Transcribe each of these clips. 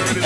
Good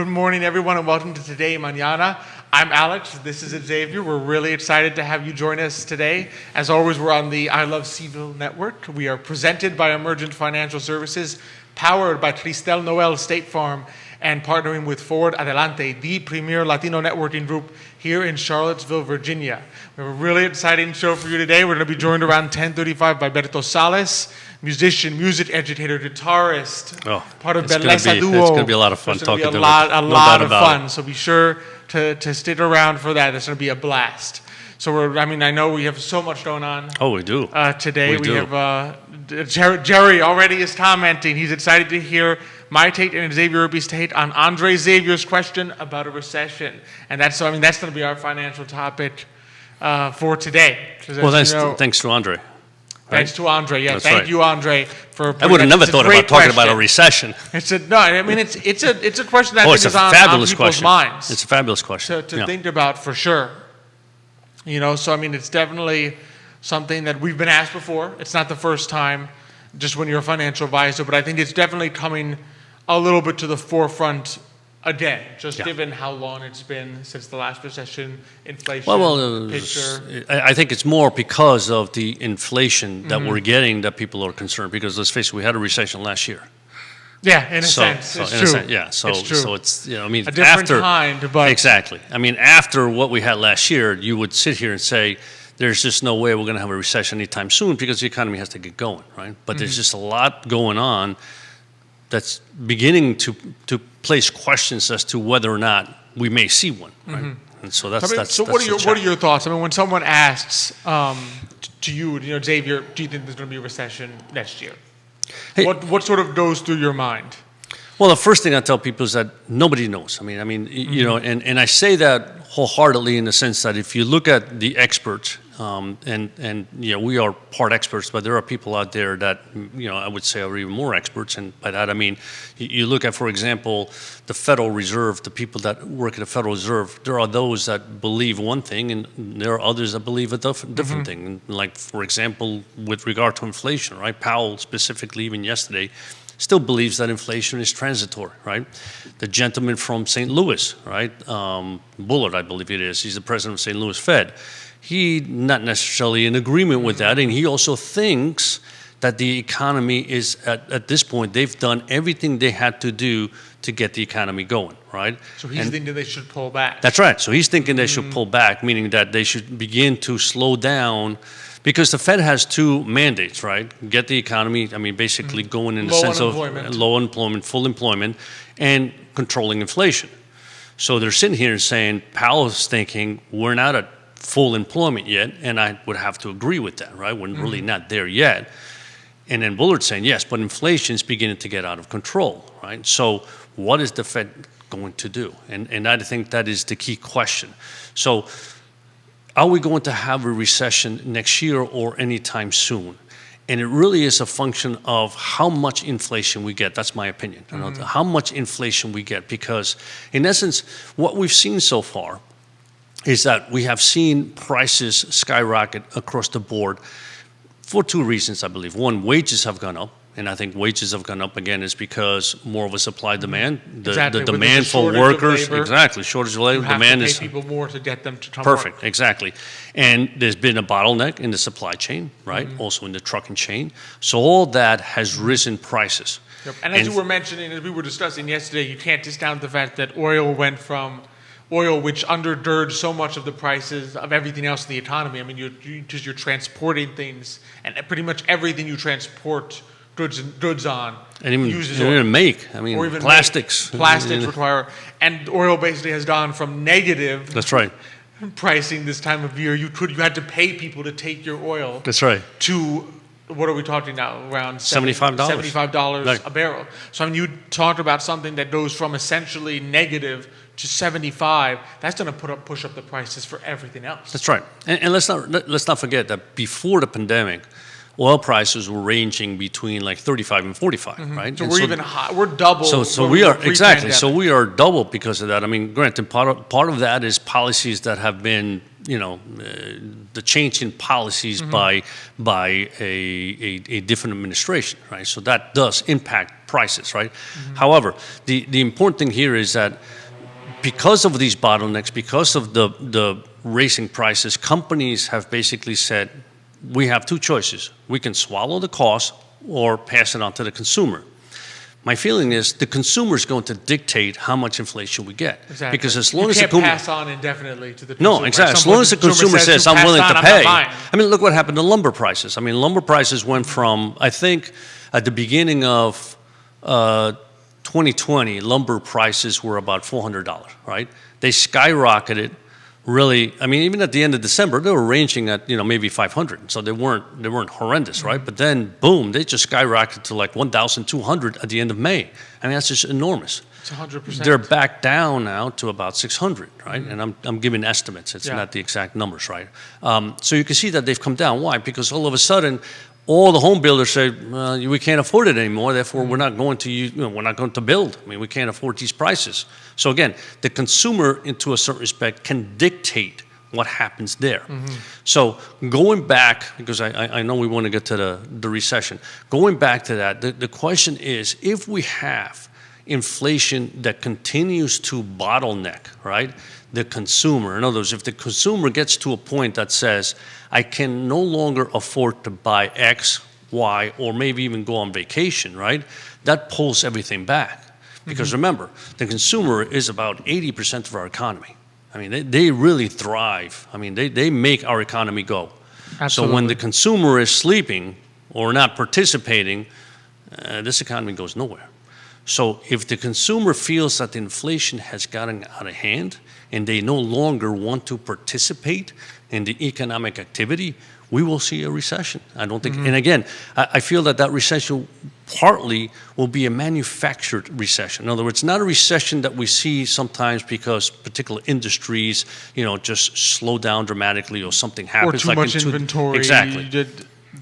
morning, everyone, and welcome to Today, Mañana. I'm Alex. This is Xavier. We're really excited to have you join us today. As always, we're on the I Love CVille Network. We are presented by Emergent Financial Services, powered by Cristel, Noel, State Farm, and partnering with Ford Adelante, the premier Latino networking group here in Charlottesville, Virginia. We have a really exciting show for you today. We're going to be joined around 10:35 by Berto, musician, music educator, guitarist, part of Beleza duo. It's going to be a lot of fun talking to him. A lot of fun. So be sure to stick around for that. It's going to be a blast. So I know we have so much going on. Oh, we do. Today we have Jerry already is commenting. He's excited to hear my take and Xavier Urpí's take on Andre Xavier's question about a recession, and that's going to be our financial topic for today. Well, thanks to Andre. Thanks to Andre. Yeah, That's thank right. you, Andre, for. I would have never thought about talking about a recession. It's a question that it's is a on fabulous people's question. minds. It's a fabulous question to think about for sure. So it's definitely something that we've been asked before. It's not the first time, just when you're a financial advisor, but I think it's definitely coming a little bit to the forefront again, given how long it's been since the last recession, inflation picture. I think it's more because of the inflation that we're getting that people are concerned. Because let's face it, we had a recession last year. Yeah, in a sense, it's true. It's true. So it's a different kind, but exactly. After what we had last year, you would sit here and say, there's just no way we're going to have a recession anytime soon because the economy has to get going, right? But there's just a lot going on that's beginning to place questions as to whether or not we may see one, right? And so that's what are your thoughts? When someone asks to you, Xavier, do you think there's going to be a recession next year? Hey, what sort of goes through your mind? Well, the first thing I tell people is that nobody knows. And I say that wholeheartedly in the sense that if you look at the experts, and we are part experts, but there are people out there that I would say are even more experts. And by that I mean, you look at, for example, the Federal Reserve, the people that work at the Federal Reserve. There are those that believe one thing, and there are others that believe a different thing. And like, for example, with regard to inflation, right? Powell specifically, even yesterday, still believes that inflation is transitory, right? The gentleman from St. Louis, right? Bullard, I believe it is. He's the president of St. Louis Fed. He not necessarily in agreement with that, and he also thinks that the economy is, at this point, they've done everything they had to do to get the economy going, right? So he's thinking they should pull back. That's right. So he's thinking they should pull back, meaning that they should begin to slow down, because the Fed has two mandates, right? Get the economy, basically going in the sense of low unemployment, full employment, and controlling inflation. So they're sitting here saying, Powell's thinking, we're not at full employment yet, and I would have to agree with that, right? We're really not there yet. And then Bullard's saying, yes, but inflation is beginning to get out of control, right? So what is the Fed going to do? And I think that is the key question. So are we going to have a recession next year or anytime soon? And it really is a function of how much inflation we get. That's my opinion. How much inflation we get, because in essence, what we've seen so far is that we have seen prices skyrocket across the board for two reasons, I believe. One, wages have gone up. And I think wages have gone up again is because more of a supply demand. The demand for workers, shortage of labor. Demand is people more to get them to come perfect, work. Exactly. And there's been a bottleneck in the supply chain, right? Also in the trucking chain. So all that has risen prices. Yep. And as you were mentioning, as we were discussing yesterday, you can't discount the fact that oil went from oil, which undergirds so much of the prices of everything else in the economy. You're transporting things, and pretty much everything you transport goods on and even uses oil. Or even plastics. Plastics require, and oil basically has gone from negative. That's right. Pricing this time of year. You had to pay people to take your oil. That's right. To what are we talking now? Around $75. $75 a barrel. So you talked about something that goes from essentially negative to 75. That's going to push up the prices for everything else. That's right. And let's not forget that before the pandemic, oil prices were ranging between like 35 and 45, right? So And we're even high. We're double. So we are exactly. So we are double because of that. I mean, granted, part of that is policies that have been, the change in policies by a different administration, right? So that does impact prices, right? However, the important thing here is that because of these bottlenecks, because of the raising prices, companies have basically said, we have two choices. We can swallow the cost or pass it on to the consumer. My feeling is the consumer is going to dictate how much inflation we get. Exactly. Because as long as you can't pass on indefinitely to the consumer. No, exactly. As long as the consumer says, I'm willing to pay. I mean, look what happened to lumber prices. I mean, lumber prices went from, I think, at the beginning of 2020, lumber prices were about $400, right? They skyrocketed. Really, I mean, even at the end of December, they were ranging at, maybe 500. So they weren't horrendous, right? But then, boom, they just skyrocketed to like 1,200 at the end of May. I mean, that's just enormous. It's 100%. They're back down now to about 600, right? And I'm giving estimates. It's not the exact numbers, right? So you can see that they've come down. Why? Because all of a sudden, all the home builders say, we can't afford it anymore. Therefore, we're not going to build. I mean, we can't afford these prices. So again, the consumer, into a certain respect, can dictate what happens there. So going back, because I know we want to get to the recession. Going back to that, the question is, if we have inflation that continues to bottleneck, right, the consumer. In other words, if the consumer gets to a point that says, I can no longer afford to buy X, Y, or maybe even go on vacation, right, that pulls everything back. Because remember, the consumer is about 80% of our economy. I mean, they really thrive. I mean, they make our economy go. Absolutely. So when the consumer is sleeping or not participating, this economy goes nowhere. So if the consumer feels that the inflation has gotten out of hand and they no longer want to participate in the economic activity, we will see a recession. I don't think, and again, I feel that recession partly will be a manufactured recession. In other words, not a recession that we see sometimes because particular industries, just slow down dramatically or something happens. Or too much inventory. Exactly. The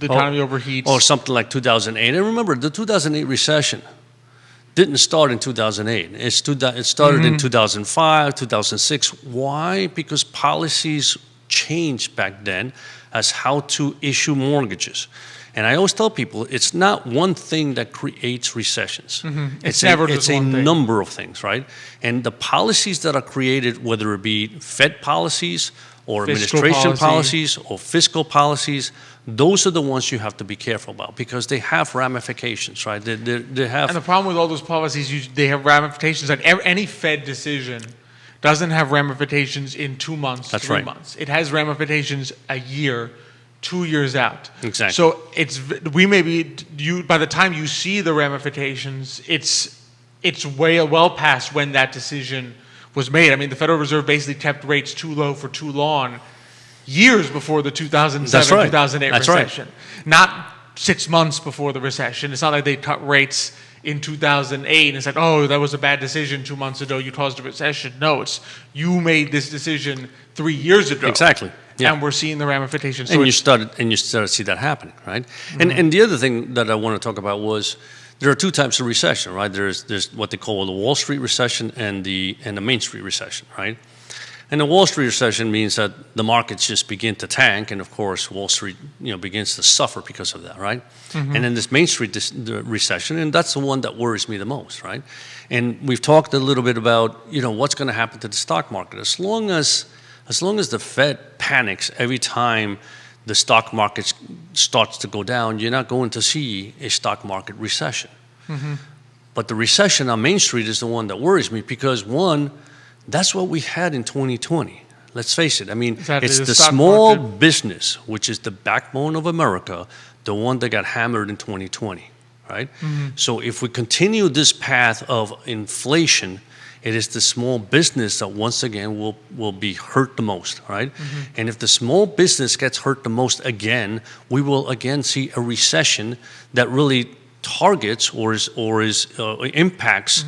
economy overheats. Or something like 2008. And remember, the 2008 recession didn't start in 2008. It started in 2005, 2006. Why? Because policies changed back then as how to issue mortgages. And I always tell people, it's not one thing that creates recessions. It's a number of things, right? And the policies that are created, whether it be Fed policies or administration policies or fiscal policies, those are the ones you have to be careful about because they have ramifications, right? They have. And the problem with all those policies, they have ramifications. Like any Fed decision doesn't have ramifications in 2 months, That's 3 right. months. It has ramifications a year, 2 years out. Exactly. So by the time you see the ramifications, it's well past when that decision was made. I mean, the Federal Reserve basically kept rates too low for too long, years before the 2007, 2008 recession. Right. Not 6 months before the recession. It's not like they cut rates in 2008 and said, oh, that was a bad decision 2 months ago, you caused a recession. No, it's you made this decision 3 years ago. Exactly. Yeah. And we're seeing the ramifications. And you started to see that happening, right? And the other thing that I want to talk about was there are two types of recession, right? There's what they call the Wall Street recession and the Main Street recession, right? And the Wall Street recession means that the markets just begin to tank, and of course Wall Street, begins to suffer because of that, right? And then this Main Street recession, and that's the one that worries me the most, right? And we've talked a little bit about, what's going to happen to the stock market as long as the Fed panics every time the stock market starts to go down. You're not going to see a stock market recession. But the recession on Main Street is the one that worries me because one, that's what we had in 2020. Let's face it. I mean, exactly. It's the small business, which is the backbone of America, the one that got hammered in 2020, right? So if we continue this path of inflation, it is the small business that once again will be hurt the most, right? And if the small business gets hurt the most again, we will again see a recession that really targets or impacts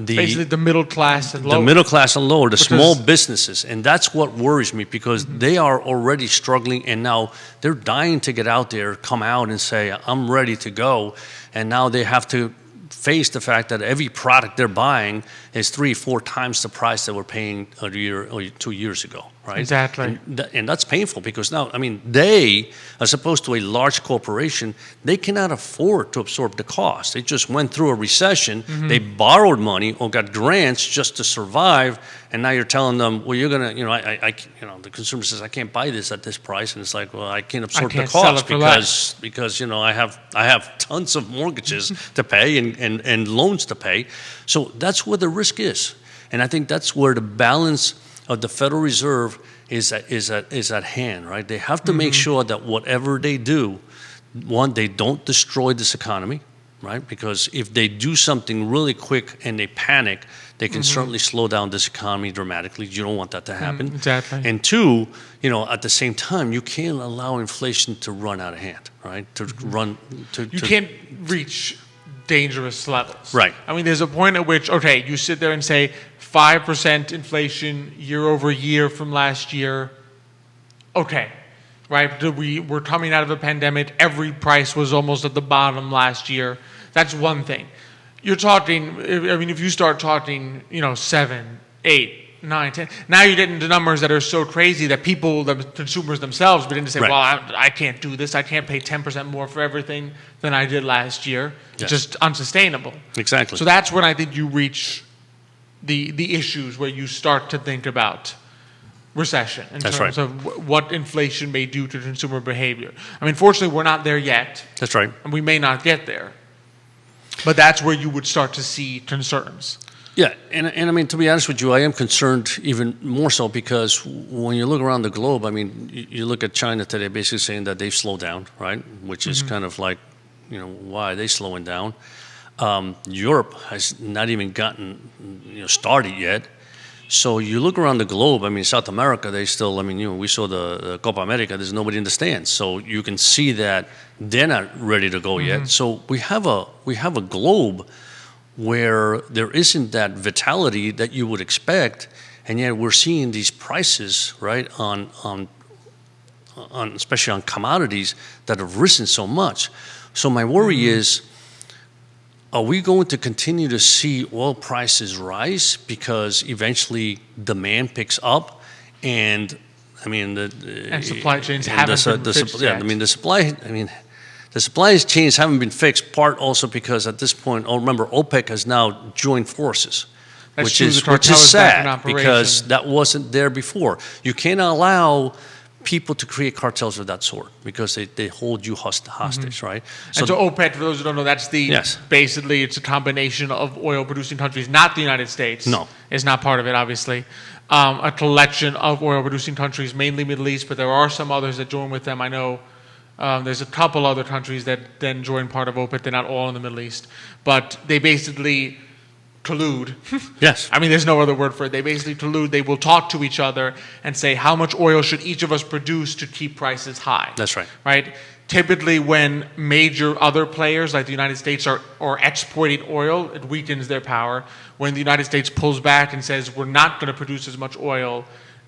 basically the middle class and lower. The middle class and lower, the small businesses. And that's what worries me, because they are already struggling, and now they're dying to get out there, come out and say, I'm ready to go. And now they have to face the fact that every product they're buying is 3-4 times the price they were paying a year or 2 years ago, right? Exactly. And that's painful, because now, I mean, they, as opposed to a large corporation, they cannot afford to absorb the cost. They just went through a recession, they borrowed money or got grants just to survive, and now you're telling them, well, you're gonna, the consumer says, I can't buy this at this price, and it's like, well, I can't absorb the cost because I have tons of mortgages to pay and loans to pay. So that's where the risk is, and I think that's where the balance of the Federal Reserve is at hand, right? They have to make sure that whatever they do, one, they don't destroy this economy, right? Because if they do something really quick and they panic, they can certainly slow down this economy dramatically. You don't want that to happen. Exactly. And two, at the same time, you can't allow inflation to run out of hand, right? You can't reach dangerous levels. Right. I mean, there's a point at which, okay, you sit there and say 5% inflation year over year from last year. Okay, right? We're coming out of a pandemic. Every price was almost at the bottom last year. That's one thing. You're talking, I mean, if you start talking, 7, 8, 9, 10, now you're getting to numbers that are so crazy that people, the consumers themselves, begin to say, well, I can't do this. I can't pay 10% more for everything than I did last year. Yes. It's just unsustainable. Exactly. So that's when I think you reach the issues where you start to think about recession in terms of what inflation may do to consumer behavior. I mean, fortunately, we're not there yet. That's right. And we may not get there. But that's where you would start to see concerns. Yeah, and I mean, to be honest with you, I am concerned even more so because when you look around the globe, I mean, you look at China today basically saying that they've slowed down, right? Which is kind of like, why are they slowing down? Europe has not even gotten started yet. So you look around the globe, I mean, South America, they still, we saw the Copa America, there's nobody in the stands. So you can see that they're not ready to go yet. So we have a globe where there isn't that vitality that you would expect, and yet we're seeing these prices, right, on especially on commodities that have risen so much. So my worry is, are we going to continue to see oil prices rise because eventually demand picks up, and and supply chains haven't been fixed yet. The supply chains haven't been fixed. Part also because at this point, remember, OPEC has now joined forces, which is sad because that wasn't there before. You can't allow people to create cartels of that sort because they hold you hostage, right? So OPEC, for those who don't know, that's basically it's a combination of oil-producing countries, not the United States. No. It's not part of it, obviously. A collection of oil-producing countries, mainly Middle East, but there are some others that join with them. I know there's a couple other countries that then join part of OPEC. They're not all in the Middle East. But they basically collude. Yes. I mean, there's no other word for it. They basically collude. They will talk to each other and say, how much oil should each of us produce to keep prices high? That's right. Right? Typically, when major other players like the United States are exporting oil, it weakens their power. When the United States pulls back and says, we're not going to produce as much oil,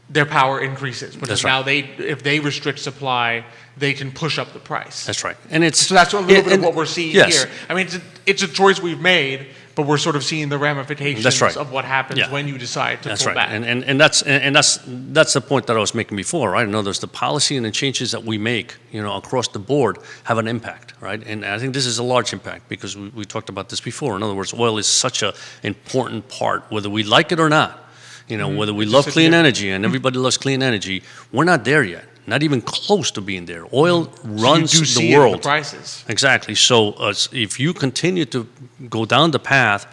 their power increases. Because now if they restrict supply, they can push up the price. That's right. And so that's a little bit of what we're seeing here. I mean, it's a choice we've made, but we're sort of seeing the ramifications of what happens when you decide to pull back. And that's the point that I was making before, right? In other words, the policy and the changes that we make, across the board have an impact, right? And I think this is a large impact because we talked about this before. In other words, oil is such an important part, whether we like it or not. Whether we love clean energy and everybody loves clean energy, we're not there yet. Not even close to being there. Oil runs the world. The prices. Exactly. So if you continue to go down the path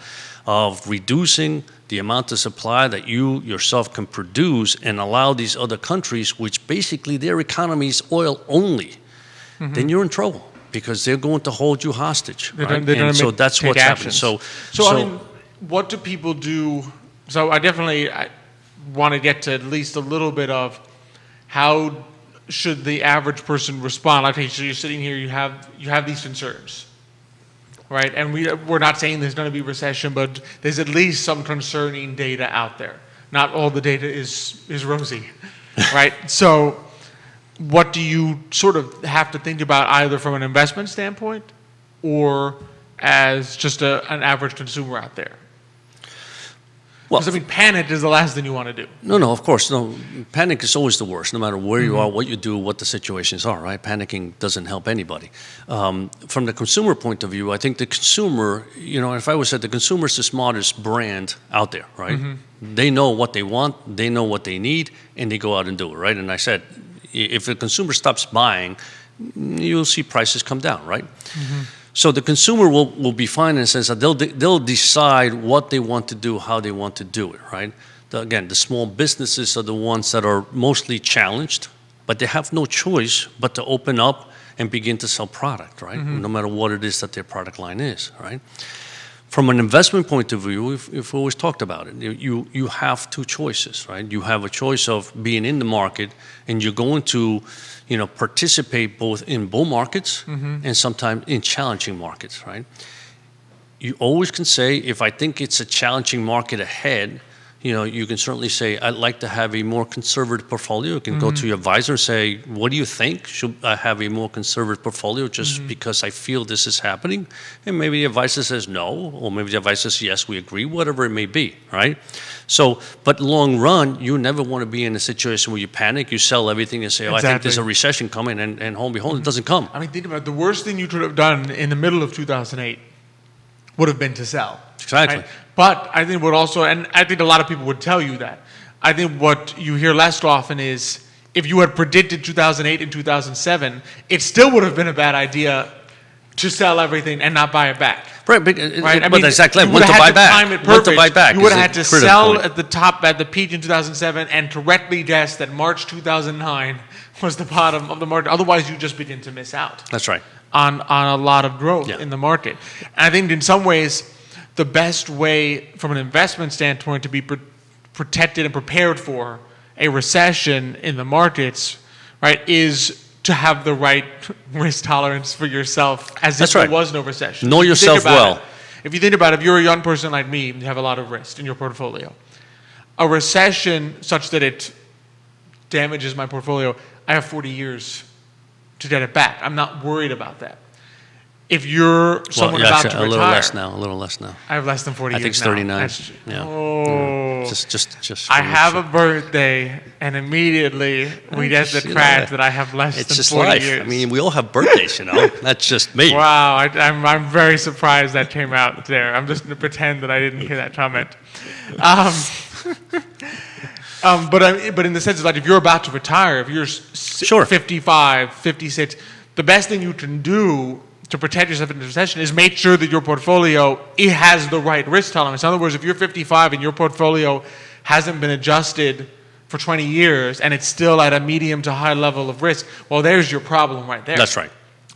of reducing the amount of supply that you yourself can produce and allow these other countries, which basically their economy is oil only, then you're in trouble because they're going to hold you hostage. And so that's what's happening. So I mean, what do people do? So I definitely want to get to at least a little bit of how should the average person respond. Okay, so you're sitting here, you have these concerns, right? And we're not saying there's going to be recession, but there's at least some concerning data out there. Not all the data is rosy, right? So what do you sort of have to think about either from an investment standpoint or as just an average consumer out there? Because, I mean, panic is the last thing you want to do. No, of course. No, panic is always the worst, no matter where you are, what you do, what the situations are, right? Panicking doesn't help anybody. From the consumer point of view, I think the consumer, if I was said, the consumer is the smartest brand out there, right? They know what they want, they know what they need, and they go out and do it, right? And I said, if the consumer stops buying, you'll see prices come down, right? So the consumer will be fine in the sense that they'll decide what they want to do, how they want to do it, right? Again, the small businesses are the ones that are mostly challenged, but they have no choice but to open up and begin to sell product, right? No matter what it is that their product line is, right? From an investment point of view, we've always talked about it. You have two choices, right? You have a choice of being in the market, and you're going to participate both in bull markets and sometimes in challenging markets, right? You always can say, if I think it's a challenging market ahead, you can certainly say, I'd like to have a more conservative portfolio. You can go to your advisor and say, what do you think? Should I have a more conservative portfolio just because I feel this is happening? And maybe the advisor says no, or maybe the advisor says, yes, we agree, whatever it may be, right? So, but long run, you never want to be in a situation where you panic, you sell everything and say, I think there's a recession coming, and lo and behold, it doesn't come. I mean, think about it. The worst thing you could have done in the middle of 2008 would have been to sell. Exactly. Right? But I think what also, and I think a lot of people would tell you that, I think what you hear less often is, if you had predicted 2008 and 2007, it still would have been a bad idea to sell everything and not buy it back. Right, but exactly. You would have had to time it perfect. To buy back. You would have had to sell at the peak in 2007 and correctly guess that March 2009 was the bottom of the market. Otherwise, you just begin to miss out. That's right. On a lot of growth in the market. And I think in some ways, the best way from an investment standpoint to be protected and prepared for a recession in the markets, right, is to have the right risk tolerance for yourself as if there was no recession. Know yourself well. If you think about it, if you're a young person like me, you have a lot of risk in your portfolio. A recession such that it damages my portfolio, I have 40 years to get it back. I'm not worried about that. If you're someone about to retire, a little less now. I have less than 40 years now. I think it's 39. Just. I have a birthday, and immediately we get the crash that I have less than 40 It's just life. years. I mean, we all have birthdays, That's just me. Wow, I'm very surprised that came out there. I'm just going to pretend that I didn't hear that comment. But in the sense of like, if you're about to retire, if you're 55, 56, the best thing you can do to protect yourself in the recession is make sure that your portfolio, it has the right risk tolerance. In other words, if you're 55 and your portfolio hasn't been adjusted for 20 years and it's still at a medium to high level of risk, well, there's your problem right there. That's right.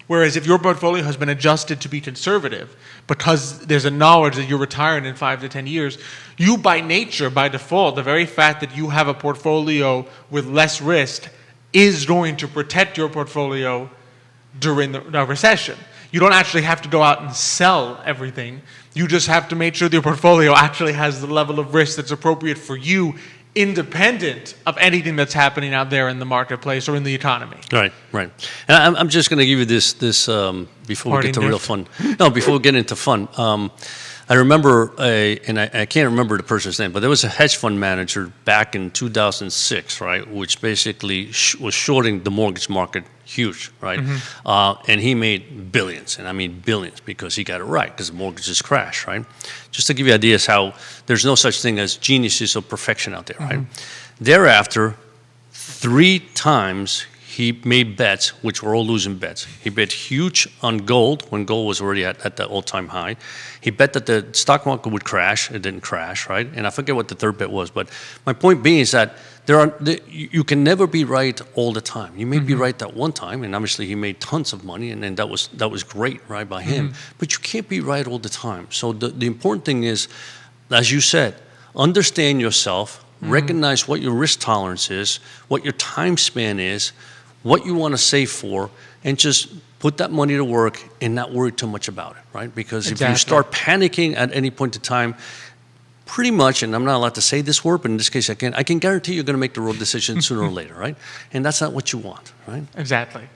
Whereas if your portfolio has been adjusted to be conservative because there's a knowledge that you're retiring in 5 to 10 years, you by nature, by default, the very fact that you have a portfolio with less risk is going to protect your portfolio during the recession. You don't actually have to go out and sell everything. You just have to make sure that your portfolio actually has the level of risk that's appropriate for you, independent of anything that's happening out there in the marketplace or in the economy. Right. And I'm just going to give you this before we get to real fun. No, before we get into fun. I remember, and I can't remember the person's name, but there was a hedge fund manager back in 2006, right, which basically was shorting the mortgage market huge, right? And he made billions, and I mean billions, because he got it right, because the mortgages crashed, right? Just to give you ideas how there's no such thing as geniuses of perfection out there, right? Thereafter, 3 times he made bets, which were all losing bets. He bet huge on gold when gold was already at the all-time high. He bet that the stock market would crash. It didn't crash, right? And I forget what the third bet was. But my point being is that you can never be right all the time. You may be right that one time, and obviously he made tons of money, and that was great, right, by him. But you can't be right all the time. So the important thing is, as you said, understand yourself, recognize what your risk tolerance is, what your time span is, what you want to save for, and just put that money to work and not worry too much about it, right? Because if you Exactly. start panicking at any point in time, pretty much, and I'm not allowed to say this word, but in this case I can guarantee you're going to make the wrong decision sooner or later, right? And that's not what you want, right? Exactly.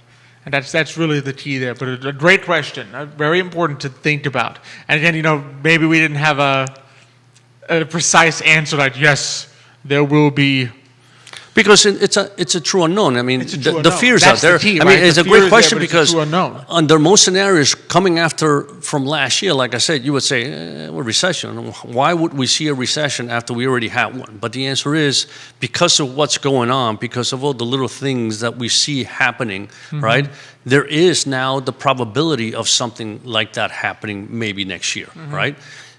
And that's really the key there. But a great question, very important to think about. And again, maybe we didn't have a precise answer like, yes, there will be. Because it's a true unknown. I mean, the fear's That's out there. the key, I mean, right? it's The a fear great is question there, but it's a because true unknown. under most scenarios coming after from last year, like I said, you would say, well, recession. Why would we see a recession after we already had one? But the answer is because of what's going on, because of all the little things that we see happening, right? There is now the probability of something like that happening maybe next year, right?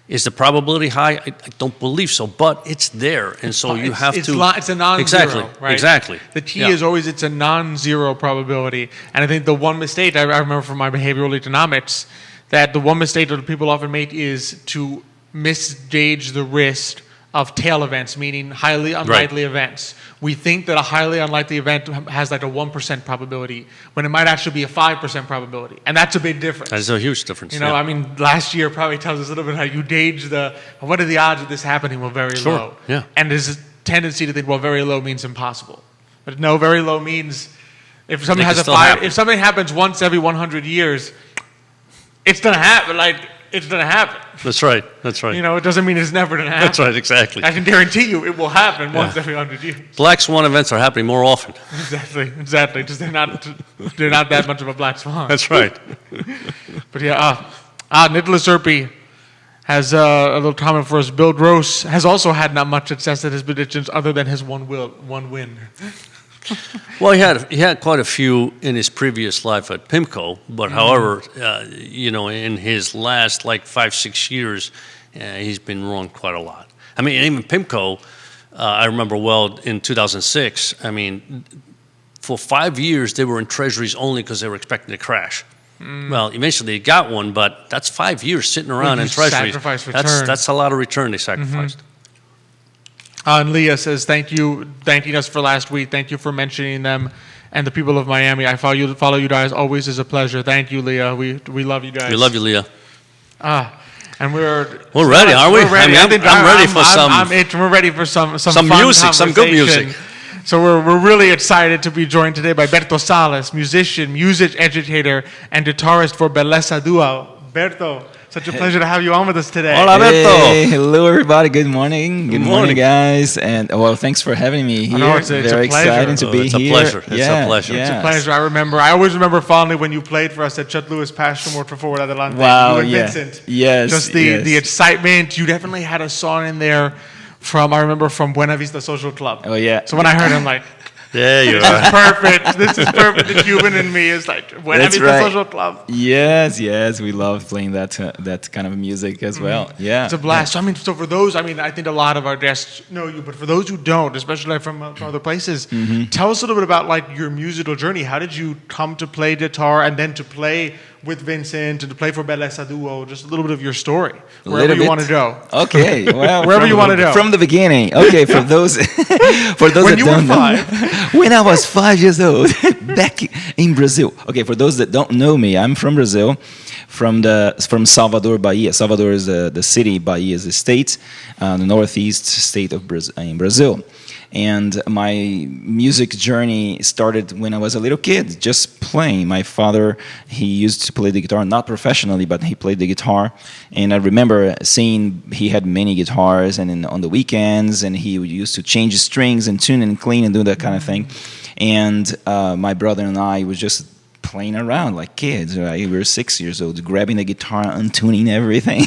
Is the probability high? I don't believe so, but it's there, and so you have to. It's a non-zero, exactly, right? Exactly. The key is always it's a non-zero probability, and I think the one mistake I remember from my behavioral economics that the one mistake that people often make is to misgauge the risk of tail events, meaning highly unlikely events. We think that a highly unlikely event has like a 1% probability, when it might actually be a 5% probability. And that's a big difference. That's a huge difference. I mean, last year probably tells us a little bit how you gauge what are the odds of this happening? Well, very low. Yeah. And there's a tendency to think, well, very low means impossible. But no, very low means if something if something happens once every 100 years, it's going to happen. It's going to happen. That's right. That's right. It doesn't mean it's never going to happen. That's right. Exactly. I can guarantee you it will happen once every 100 years. Black swan events are happening more often. Exactly. Just they're not that much of a black swan. That's right. But yeah, Nicholas Urpí has a little comment for us. Bill Gross has also had not much success at his predictions other than his one win. Well, he had quite a few in his previous life at PIMCO, but however, in his last 5-6 years, he's been wrong quite a lot. I mean, even PIMCO, I remember well in 2006. I mean, for 5 years they were in treasuries only because they were expecting to crash. Well, eventually they got one, but that's 5 years sitting around in treasuries. That's a lot of return they sacrificed. And Leah says, thanking us for last week. Thank you for mentioning them and the people of Miami. I follow you guys. Always is a pleasure. Thank you, Leah. We love you guys. We love you, Leah. And we're ready, aren't we? We're ready. I'm ready for we're ready for some fun music, some good music. So we're really excited to be joined today by Berto Salas, musician, music educator, and guitarist for Beleza duo. Berto, such a pleasure to have you on with us today. Hola, Berto. Hey, hello, everybody. Good morning. Good morning, guys. And thanks for having me here. It's very a pleasure. exciting to be here. It's a pleasure. It's a pleasure. I always remember fondly when you played for us at Chet Lewis Passion Work for Adelante. Wow, you and Vincent. Yes. Just the excitement. You definitely had a song in there from Buena Vista Social Club. Oh, yeah. So when I heard it, I'm like, there you are. This is perfect. The Cuban in me is like, Buena Vista Social Club. Yes, we love playing that kind of music as well. Yeah. It's a blast. So, so for those, I think a lot of our guests know you, but for those who don't, especially from other places, tell us a little bit about your musical journey. How did you come to play guitar and then to play with Vincent and to play for Beleza Duo? Just a little bit of your story, wherever you want to go. Okay, well, wherever you want to go. From the beginning. Okay, for those when you were 5. When I was 5 years old, back in Brazil. Okay, for those that don't know me, I'm from Brazil, from Salvador, Bahia. Salvador is the city, Bahia is the state, the northeast state of Brazil. And my music journey started when I was a little kid, just playing. My father, he used to play the guitar, not professionally, but he played the guitar. And I remember seeing he had many guitars, and on the weekends, and he used to change the strings and tune and clean and do that kind of thing. And my brother and I was just playing around like kids, right? We were 6 years old, grabbing the guitar, untuning everything.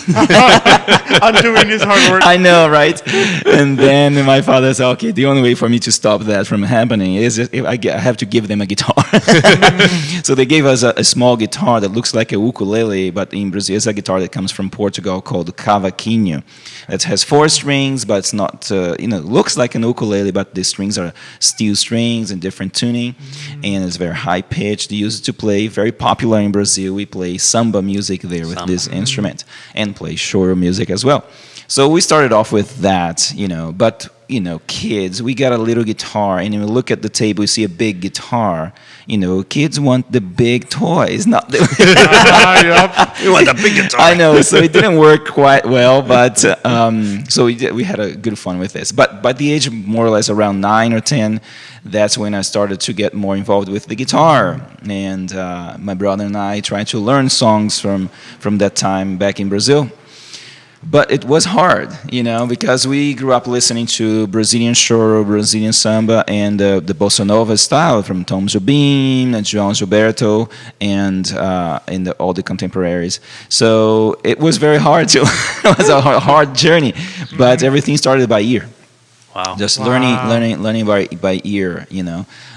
Undoing is hard work. I know, right? And then my father said, okay, the only way for me to stop that from happening is if I have to give them a guitar. So they gave us a small guitar that looks like a ukulele, but in Brazil it's a guitar that comes from Portugal called cavaquinho. It has 4 strings, but it's not, looks like an ukulele, but the strings are steel strings and different tuning, and it's very high pitched. They use it to play, very popular in Brazil. We play samba music there with this instrument and play shore music as well. So we started off with that, but kids, we got a little guitar, and you look at the table, you see a big guitar. Kids want the big toys, not the. You want the big guitar. I know, so it didn't work quite well, but so we had a good fun with this. But by the age of more or less around 9 or 10, that's when I started to get more involved with the guitar, and my brother and I tried to learn songs from that time back in Brazil. But it was hard, because we grew up listening to Brazilian choro, Brazilian samba, and the bossa nova style from Tom Jobim, João Gilberto, and all the contemporaries. So it was very hard it was a hard journey, but everything started by ear. Wow. Just learning by ear,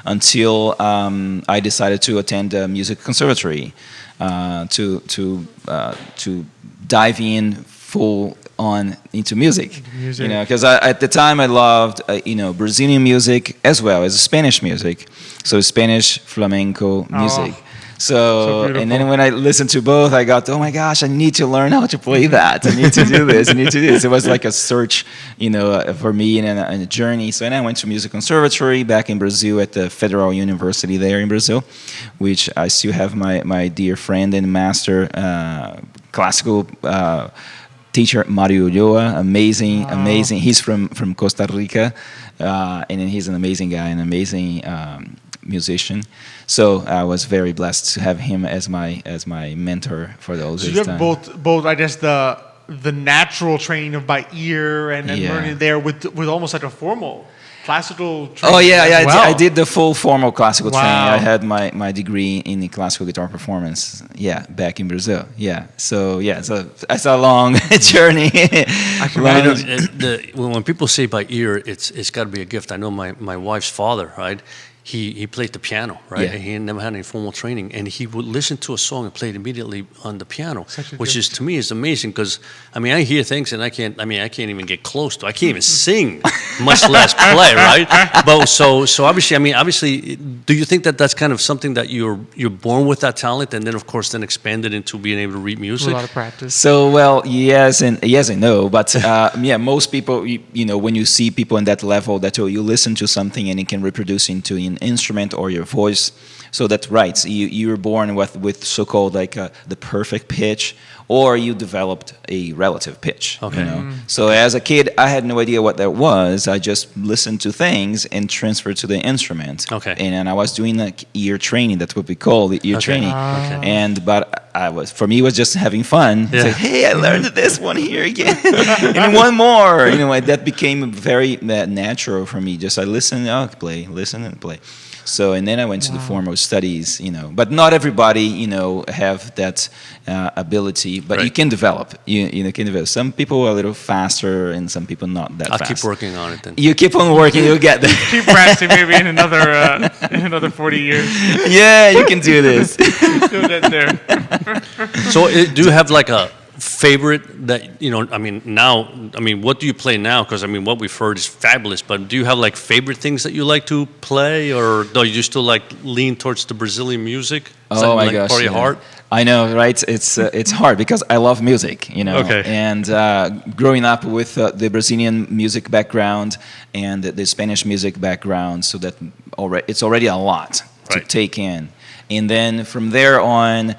until I decided to attend a music conservatory to dive in full on into music. Because at the time I loved Brazilian music as well as Spanish music, so Spanish flamenco music. So and then when I listened to both, I got, oh my gosh, I need to learn how to play that. I need to do this. I need to do this. It was like a search, for me and a journey. So then I went to music conservatory back in Brazil at the Federal University there in Brazil, which I still have my dear friend and master classical teacher Mario Ulloa, amazing. He's from Costa Rica, and then he's an amazing guy, an amazing musician. So I was very blessed to have him as my mentor for those. So you have both, I guess, the natural training of by ear and learning there with almost like a formal classical training. Oh yeah, I did the full formal classical training. I had my degree in the classical guitar performance. Yeah, back in Brazil. Yeah, so it's a long journey. When people say by ear, it's got to be a gift. I know my wife's father, right? He played the piano, right? Yeah. He never had any formal training, and he would listen to a song and play it immediately on the piano, which is to me is amazing because I hear things and I can't even get close to. I can't even sing, much less play, right? But so obviously, do you think that that's kind of something that you're born with that talent, and then of course expanded into being able to read music? A lot of practice. So yes and no, but most people, when you see people in that level, that you listen to something and it can reproduce into an instrument or your voice. So that's right. So you're born with so-called the perfect pitch, or you developed a relative pitch. Okay. So as a kid, I had no idea what that was. I just listened to things and transferred to the instrument. Okay. And I was doing ear training. That's what we call the ear training. Okay. But for me, it was just having fun. Yeah. Like, hey, I learned this one here again, and one more. That became very natural for me. Just I listen, listen and play. So, and then I went to the formal studies, but not everybody, have that ability, but you can develop, you can develop. Some people are a little faster and some people not that fast. I'll keep working on it then. You keep on working, you'll get there. Keep practicing maybe in another 40 years. Yeah, you can do this. You'll get there. So do you have like a favorite that, what do you play now? Because what we've heard is fabulous, but do you have like favorite things that you like to play, or do you still like lean towards the Brazilian music? Is oh that my like gosh, part of your heart? I know, right? It's hard because I love music, Okay. And growing up with the Brazilian music background and the Spanish music background, so that it's already a lot to take in. And then from there on,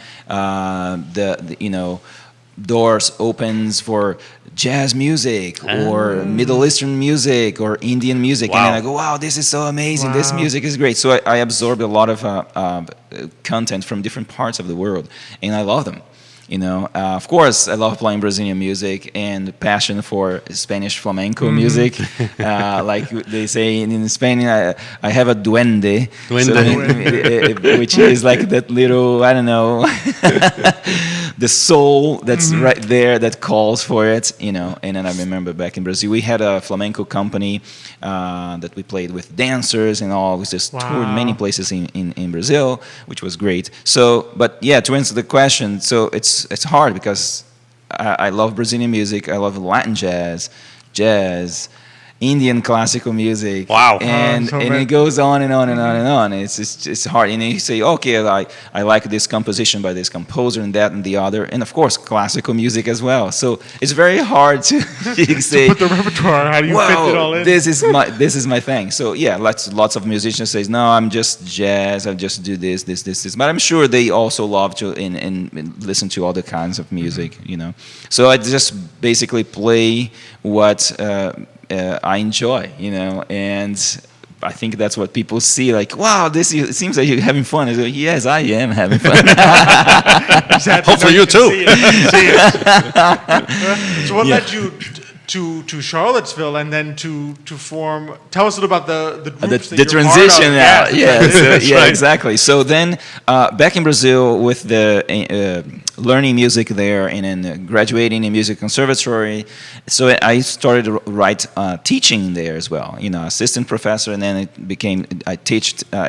doors opens for jazz music or Middle Eastern music or Indian music. Wow. And then I go, wow, this is so amazing. Wow. This music is great. So I absorbed a lot of content from different parts of the world, and I love them. Of course, I love playing Brazilian music and passion for Spanish flamenco music. Like they say in Spain, I have a duende. Which is like that little, I don't know, the soul that's right there that calls for it, And then I remember back in Brazil, we had a flamenco company that we played with dancers and all. We just toured many places in Brazil, which was great. So, but yeah, to answer the question, so it's hard because I love Brazilian music. I love Latin jazz, Indian classical music. Wow. And it goes on and on and on and on. It's hard. And then you say, okay, I like this composition by this composer and that and the other. And of course, classical music as well. So it's very hard to say, to put the repertoire, how do you fit it all in? This is my thing. So yeah, lots of musicians say, no, I'm just jazz, I just do this. But I'm sure they also love to and listen to other kinds of music, you know. So I just basically play what I enjoy, you know, and I think that's what people see. Like, wow, it seems like you're having fun. I go, yes, I am having fun. Hopefully, you too. So, what led you to Charlottesville and then to form? Tell us a little about the groups the transition now. Yeah, exactly. So then, back in Brazil with the learning music there and then graduating in music conservatory, so I started to teaching there as well. You know, assistant professor, and then I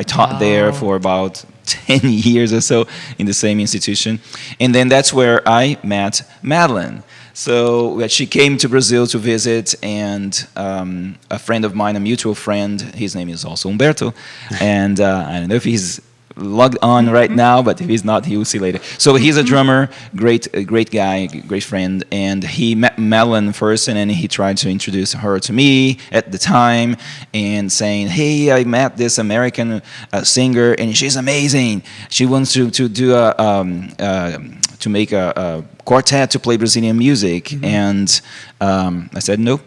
taught there for about 10 years or so in the same institution, and then that's where I met Madeline. So she came to Brazil to visit, and a friend of mine, a mutual friend, his name is also Berto, and I don't know if he's logged on right now, but if he's not, he will see later. So he's a drummer, great guy, great friend, and he met Madeline first, and then he tried to introduce her to me at the time, and saying, hey, I met this American singer, and she's amazing. She wants to do to make a quartet to play Brazilian music, and I said no.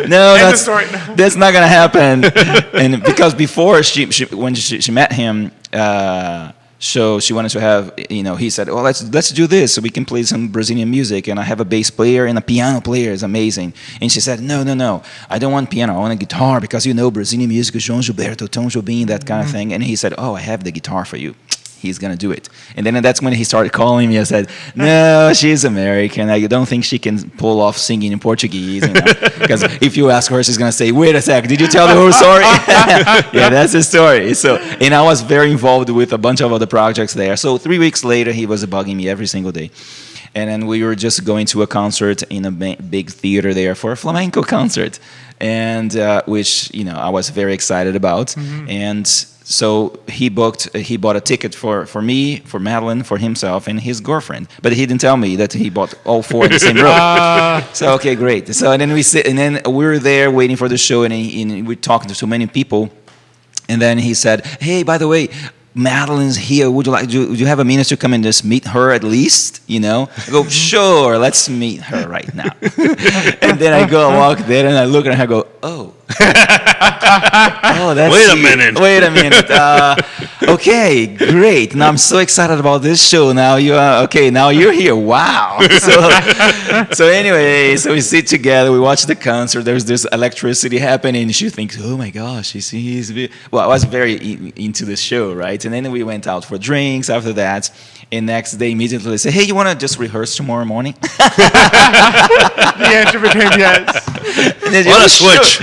No, that's not gonna happen. And because before when she met him, so she wanted to have, you know, he said, well, let's do this so we can play some Brazilian music, and I have a bass player and a piano player is amazing. And she said, no, I don't want piano, I want a guitar, because you know Brazilian music is João Gilberto, Tom Jobim, that kind of thing. And he said, oh, I have the guitar for you. He's gonna do it. And then that's when he started calling me. I said, no, she's American. I don't think she can pull off singing in Portuguese, you know? Because if you ask her, she's gonna say, wait a sec, did you tell the whole story? Yeah, that's the story. So, and I was very involved with a bunch of other projects there. So 3 weeks later, he was bugging me every single day. And then we were just going to a concert in a big theater there for a flamenco concert, and which, you know, I was very excited about. And so he bought a ticket for me, for Madeline, for himself, and his girlfriend. But he didn't tell me that he bought all four in the same row. So okay, great. So and then we were there waiting for the show, and we talked to so many people. And then he said, hey, by the way, Madeline's here. Would you have a minute to come and just meet her at least? You know? I go, sure, let's meet her right now. And then I go walk there, and I look at her and I go, oh. Oh, that's Wait a minute. Okay, great. Now I'm so excited about this show. Now now you're here. Wow. So anyway, so we sit together, we watch the concert. There's this electricity happening. She thinks, oh my gosh, he's well, I was very into the show, right? And then we went out for drinks after that. And next day, immediately they say, hey, you want to just rehearse tomorrow morning? The answer became yes. What a switch.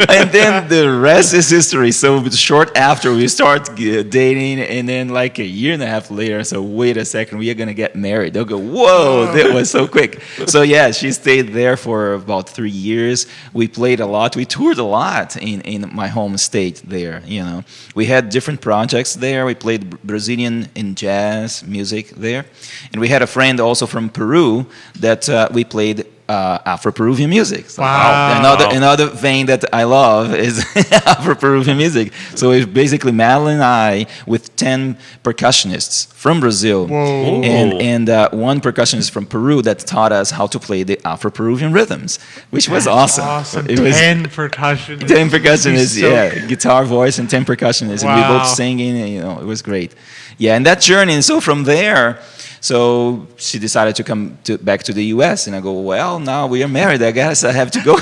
And then the rest is history. So short after, we start dating, and then like a year and a half later, so wait a second, we are going to get married. They'll go, whoa, that was so quick. So yeah, she stayed there for about 3 years. We played a lot. We toured a lot in my home state there, you know. We had different projects there. We played Brazilian and jazz music there. And we had a friend also from Peru that we played Afro-Peruvian music. So wow. Another vein that I love is Afro-Peruvian music. So it's basically Madeline and I with 10 percussionists from Brazil. Whoa. And one percussionist from Peru that taught us how to play the Afro-Peruvian rhythms, which was awesome. It was 10 percussionists. 10 percussionists, yeah. Guitar, voice, and 10 percussionists. Wow. And we both singing, and, you know, it was great. Yeah, and that journey, and so from there, so she decided to come back to the U.S. And I go, well, now we are married. I guess I have to go.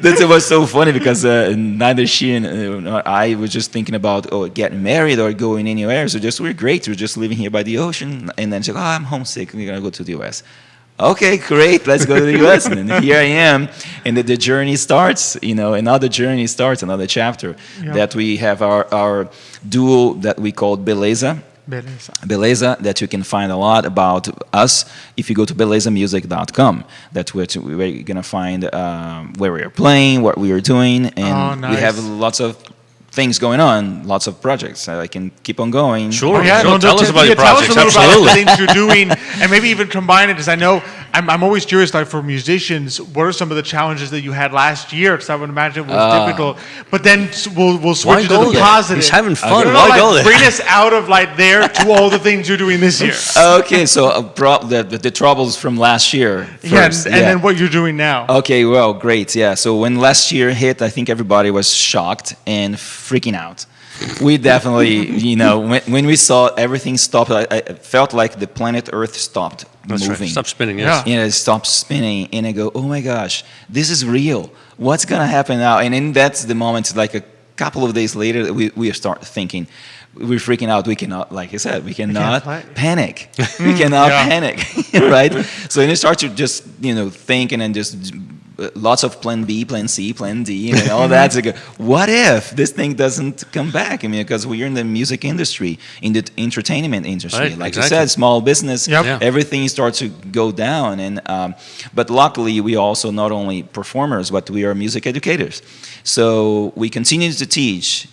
That was so funny because neither she and I were just thinking about getting married or going anywhere. So we're great. We're just living here by the ocean. And then she's like, I'm homesick. We're going to go to the U.S. Okay, great. Let's go to the U.S. And here I am. And the journey starts, you know, another journey starts, another chapter. Yep. That we have our duo that we called Beleza. Beleza. Beleza, that you can find a lot about us if you go to belezamusic.com. That's where you're going to find where we are playing, what we are doing, and nice. we have lots of things going on, lots of projects. I can keep on going. Sure. Tell us about your tell us projects. a little Absolutely. about the things you're doing, and maybe even combine it, because I know I'm always curious, like for musicians, what are some of the challenges that you had last year? Because I would imagine it was difficult. But then we'll switch it to the positive. He's having fun. No, Why go there? bring us out of like there to all the things you're doing this year. Okay, so the troubles from last year first. And then what you're doing now. Okay, well, great. Yeah, so when last year hit, I think everybody was shocked and freaking out. We definitely, when we saw everything stopped, I felt like the planet Earth stopped moving. Right. Stop spinning, yes. It stopped spinning, and I go, oh my gosh, this is real. What's going to happen now? And then that's the moment, like a couple of days later, we start thinking, we're freaking out. We cannot, like I said, we cannot panic. We cannot panic, right? So then you start to just, thinking and just lots of plan B, plan C, plan D, and all that. So what if this thing doesn't come back? I mean, because we're in the music industry, in the entertainment industry. Right, like exactly. you said, small business, Yep. everything starts to go down. And but luckily, we also not only performers, but we are music educators. So we continue to teach,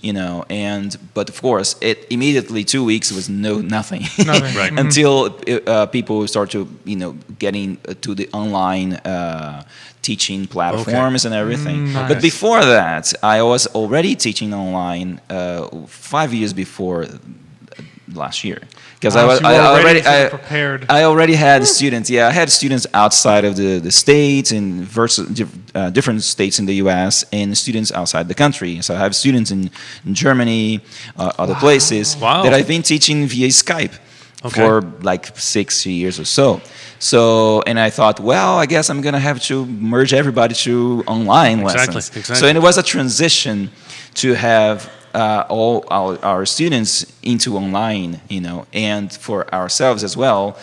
but of course, it immediately 2 weeks was nothing. Right. Until people start to, getting to the online teaching platforms and everything. Nice. But before that, I was already teaching online 5 years before last year, because prepared. I already had students. Yeah, I had students outside of the states and different states in the U.S. and students outside the country. So I have students in Germany, other places that I've been teaching via Skype for like 6 years or so. So, and I thought, well, I guess I'm going to have to merge everybody to online lessons. Exactly. So, and it was a transition to have all our students into online, and for ourselves as well,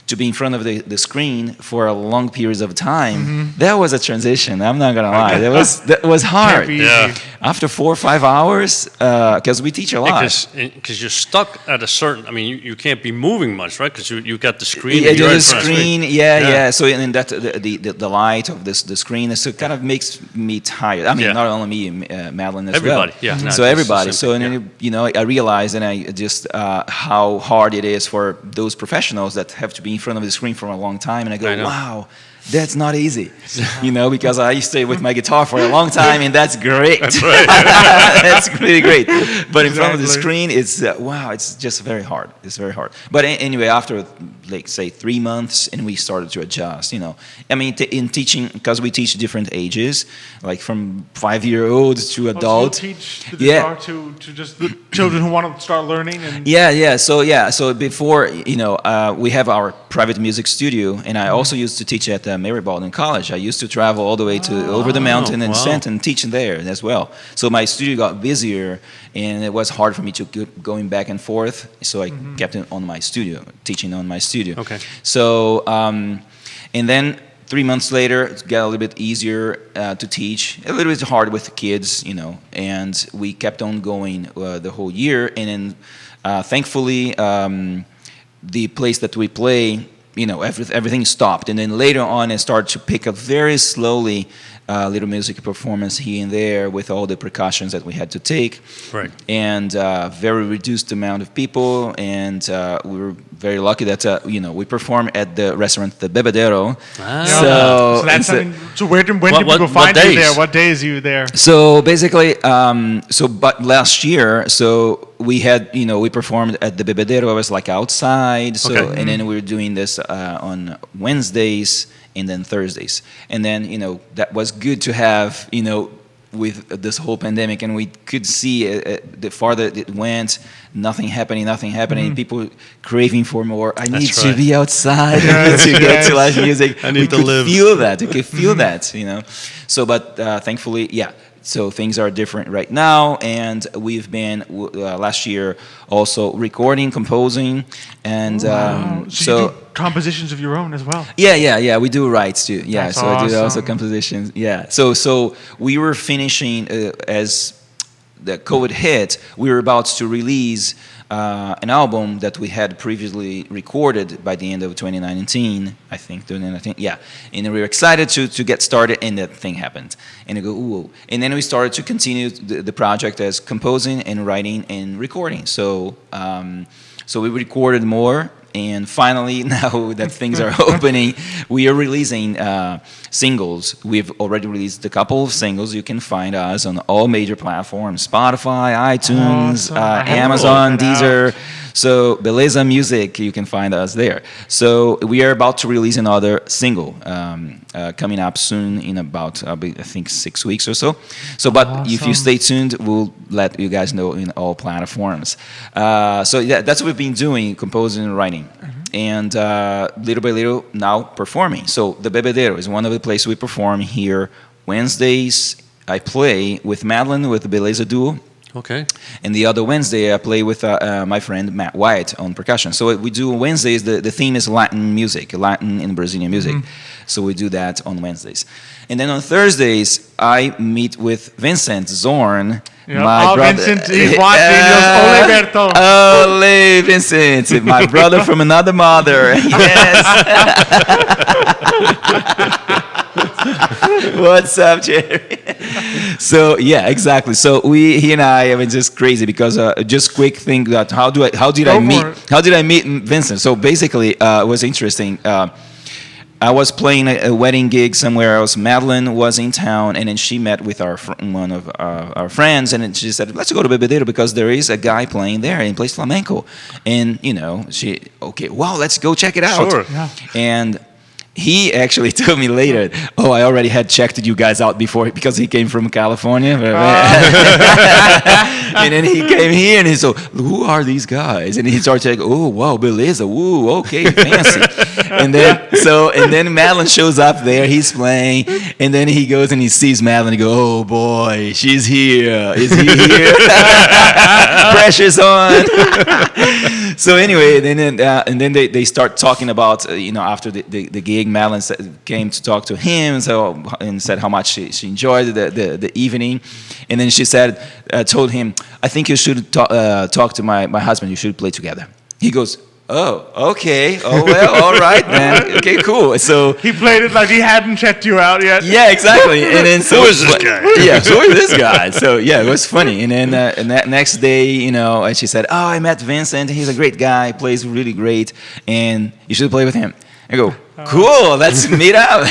to be in front of the screen for a long periods of time. That was a transition. I'm not gonna lie. That was hard. Yeah. After 4 or 5 hours, because we teach a lot. Because you're stuck at a certain. I mean, you can't be moving much, right? Because you got the screen. Yeah, you're the in front of screen. Yeah. So and that the light of the screen, so it kind of makes me tired. I mean, not only me, Madeline as everybody, well. Yeah. So everybody. So and then, I realized, and I just how hard it is for those professionals that have to be in front of the screen for a long time, and I go, wow. That's not easy, because I stay with my guitar for a long time, and that's great. That's right. That's really great. But in front of the screen, it's it's just very hard. It's very hard. But anyway, after like say 3 months, and we started to adjust. I mean, in teaching, because we teach different ages, like from 5-year-olds to adults. So you teach the guitar to just the children who want to start learning. And So before, we have our private music studio, and I also used to teach at Marybaldwin College. I used to travel all the way to over the mountain and and teach there as well. So my studio got busier, and it was hard for me to keep going back and forth. So I kept it on my studio, teaching on my studio. Okay. So and then 3 months later, it got a little bit easier to teach. A little bit hard with the kids, and we kept on going the whole year. And then thankfully, the place that we play, everything stopped. And then later on, I started to pick up very slowly little music performance here and there with all the precautions that we had to take. Right. And very reduced amount of people. And we were very lucky that, we performed at the restaurant, the Bebedero. So that's when do people find you there? What days are you there? So basically, but last year, so we had, we performed at the Bebedero. I was like outside. So, and then we were doing this on Wednesdays and then Thursdays. And then, that was good to have, with this whole pandemic, and we could see the farther it went, nothing happening, people craving for more. I need to be outside to get to live music. I need to live. We could feel that, So, but thankfully, so things are different right now, and we've been last year also recording, composing, and so you do compositions of your own as well. Yeah. We do rights too. Yeah, That's so I do also awesome. compositions. Yeah, so we were finishing as the COVID hit. We were about to release an album that we had previously recorded by the end of 2019, I think, 2019, yeah. And we were excited to get started, and that thing happened. And I go, ooh. And then we started to continue the project as composing and writing and recording. So we recorded more. And finally, now that things are opening, we are releasing singles. We've already released a couple of singles. You can find us on all major platforms: Spotify, iTunes, Amazon, Deezer. So Beleza Music, you can find us there. So we are about to release another single coming up soon in about, I think, 6 weeks or so. But if you stay tuned, we'll let you guys know in all platforms. So yeah, that's what we've been doing, composing and writing. And little by little, now performing. So the Bebedero is one of the places we perform here. Wednesdays, I play with Madeline, with the Beleza duo. Okay. And the other Wednesday, I play with my friend Matt White on percussion. So we do Wednesdays, the theme is Latin music, Latin and Brazilian music. So we do that on Wednesdays. And then on Thursdays, I meet with Vincent Zorn, my brother. Vincent, he's watching. Ole Berto. Ole Vincent, my brother from another mother. Yes. What's up, Jerry? So yeah, exactly. So he and I have been just crazy because just quick thing that how did I meet Vincent? So basically, it was interesting. I was playing a wedding gig somewhere else. Madeline was in town, and then she met with one of our friends, and then she said, "Let's go to Bebedero because there is a guy playing there and he plays flamenco." And let's go check it out. Sure. Yeah. And he actually told me later, I already had checked you guys out before because he came from California. And then he came here and he said, who are these guys? And he started saying, oh, wow, Beleza, ooh, okay, fancy. and then Madeline shows up there, he's playing, and then he goes and he sees Madeline and he goes, oh boy, she's here. Is he here? Pressure's on. So anyway, and then they start talking about, after the gig, Madeline came to talk to him and said how much she enjoyed the evening, and then she told him, I think you should talk to my husband. You should play together. He goes, oh, okay. Oh, well, all right, man. Okay, cool. So he played it like he hadn't checked you out yet. Yeah, exactly. And then who is this guy? Yeah, so who is this guy? So yeah, it was funny. And then and that next day, and she said, I met Vincent. He's a great guy. Plays really great, and you should play with him. I go, cool. Let's meet up.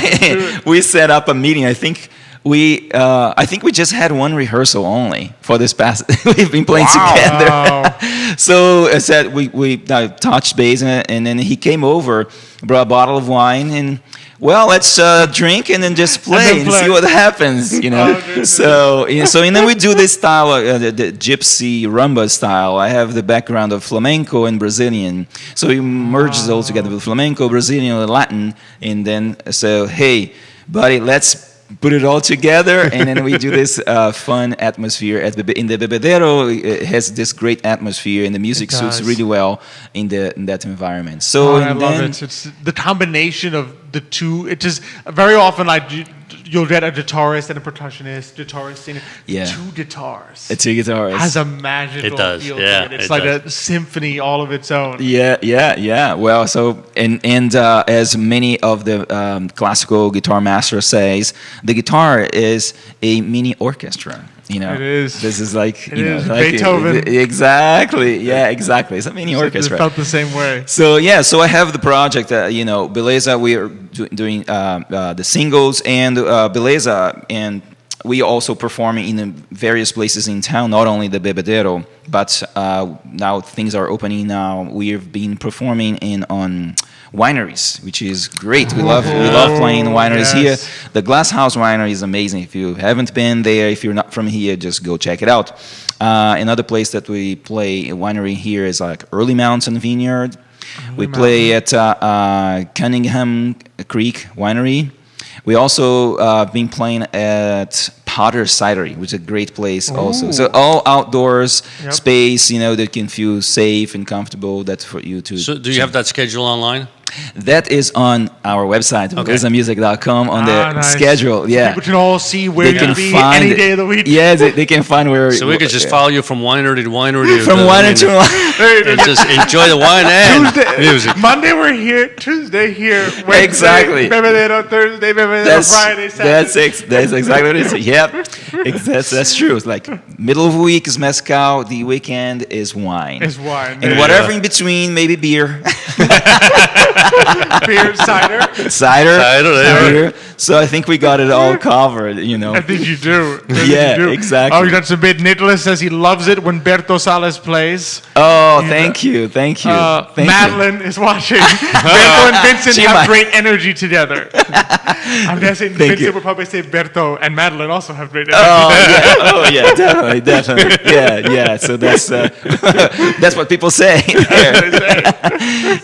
We set up a meeting. I think we just had one rehearsal only for this past. We've been playing together. So I said we touched base, and then he came over, brought a bottle of wine, and let's drink and then just play and see what happens. So and then we do this style, the gypsy rumba style. I have the background of flamenco and Brazilian, so we merge those together with flamenco, Brazilian, and Latin, and then hey, buddy, let's put it all together, and then we do this fun atmosphere in the Bebedero. It has this great atmosphere, and the music suits really well in that environment. So I love it. It's the combination of the two. It just very often you'll get a guitarist and a percussionist, guitarist singing. Yeah. Two guitars. Two guitars has a magical It does. feel Yeah, to it. It's like a symphony all of its own. Yeah. Well, so and as many of the classical guitar masters says, the guitar is a mini orchestra. It is. This is like Beethoven. Exactly. Yeah, exactly. It's a mini orchestra. It felt the same way. So so I have the project. Beleza. We are doing the singles and Beleza, and we also performing in various places in town. Not only the Bebedero, but now things are opening. Now we've been performing on wineries, which is great. We love playing wineries here. The Glass House Winery is amazing. If you haven't been there, if you're not from here, just go check it out. Another place that we play a winery here is like Early Mountain Vineyard. We play at Cunningham Creek Winery. We also been playing at Potter's Cidery, which is a great place also. So all outdoors space, that can feel safe and comfortable. That's for you to. So do you have that schedule online? That is on our website, belezamusic.com, on the nice. schedule. Yeah, People can all see where they you'll can be find any day of the week. Yeah, they can find where. So we could just follow you from winery to winery. From winery to winery. And just enjoy the wine and Tuesday, music. Monday we're here, Tuesday here, Wednesday, Exactly. Bebedero, Thursday, Bebedero, Friday, Saturday. That's exactly what it is. Yep, that's true. It's like middle of the week is mezcal, the weekend is wine. Is wine. And whatever in between, maybe beer. Beer, cider, beer. So I think we got it all covered, I think you do. Exactly. Oh, you got some bit. Nicholas says he loves it when Berto Salas plays. Oh, thank you. Madeline is watching. Berto and Vincent have great energy together. I'm guessing Vincent would probably say Berto and Madeline also have great energy. Oh yeah, definitely. Yeah. So that's that's what people say.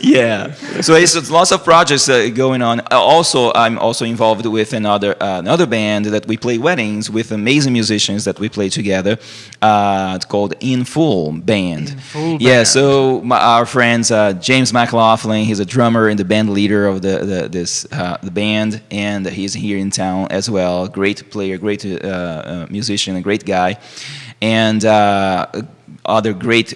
Yeah. So it's lots of projects going on. Also, I'm also involved with another band that we play weddings with amazing musicians that we play together. It's called In Full Band. Yeah. So our friends James McLaughlin, he's a drummer and the band leader of the band, and he's here in town as well. Great player, great musician, a great guy, and other great.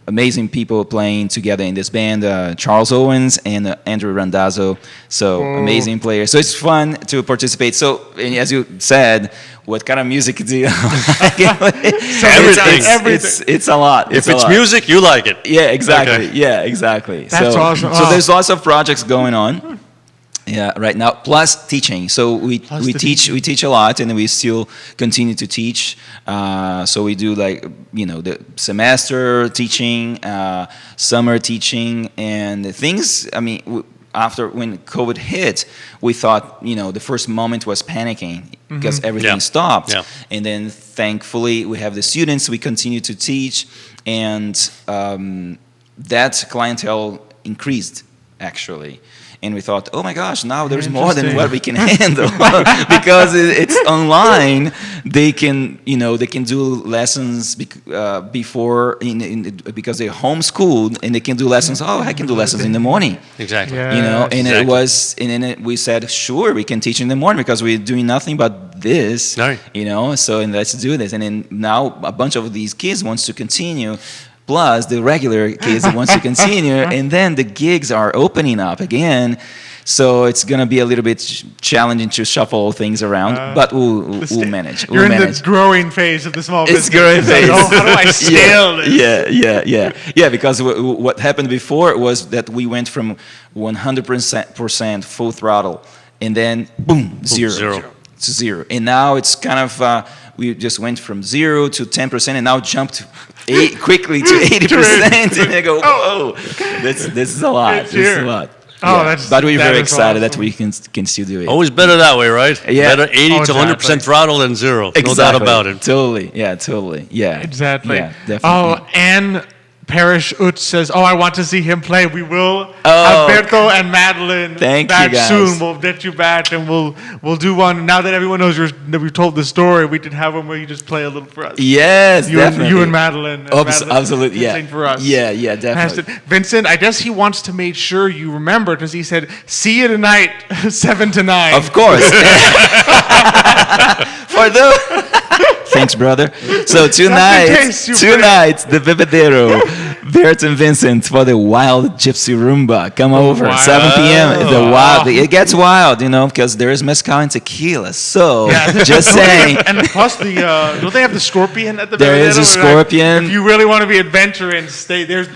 Amazing people playing together in this band, Charles Owens and Andrew Randazzo. So amazing players. So it's fun to participate. So as you said, what kind of music do you like? Everything. It's a lot. If it's music, you like it. Yeah, exactly. Okay. Yeah, exactly. That's awesome. So there's lots of projects going on. Yeah, right now, plus teaching. So we teach a lot, and we still continue to teach. So we do the semester teaching, summer teaching, and things. I mean, after when COVID hit, we thought the first moment was panicking because everything stopped, and then thankfully we have the students. We continue to teach, and that clientele increased actually. And we thought, oh my gosh, now there's more than what we can handle because it's online. They can do lessons before because they're homeschooled, and they can do lessons. Oh, I can do lessons in the morning. Exactly. And we said, sure, we can teach in the morning because we're doing nothing but this. Right. So let's do this. And then now a bunch of these kids wants to continue. Plus the regular kids wants to continue, and then the gigs are opening up again, so it's gonna be a little bit challenging to shuffle things around, but we'll manage. You're in the growing phase of the small business. It's growing phase. How do I scale this? Yeah. Because what happened before was that we went from 100% full throttle, and then boom, zero to zero, and now it's kind of we just went from 0 to 10%, and now jumped quickly to 80%, and I go, whoa, this is a lot. This is a lot. But we're very excited that we can still do it. Always better that way, right? Yeah. Better 80 to 100% throttle than zero. Exactly. No doubt about it. Totally. Yeah. Exactly. Yeah, definitely. Oh, and Parrish Utz says, I want to see him play. We will have Berto and Madeline back soon. We'll get you back, and we'll do one. Now that everyone knows that we've told the story, we can have one where you just play a little for us. Yes, definitely. You and Madeline. Absolutely, yeah. Sing for us. Yeah, definitely. Vincent, I guess he wants to make sure you remember, because he said, see you tonight, 7 to 9. Of course. For those... Thanks, brother. So tonight, the Bebedero, Berto and Vincent for the Wild Gypsy Rumba. Come over, 7 p.m. It gets wild, because there is mezcal and tequila. So, just saying. And plus, don't they have the scorpion at the Bebedero? There is a scorpion. If you really want to be adventurous, stay there.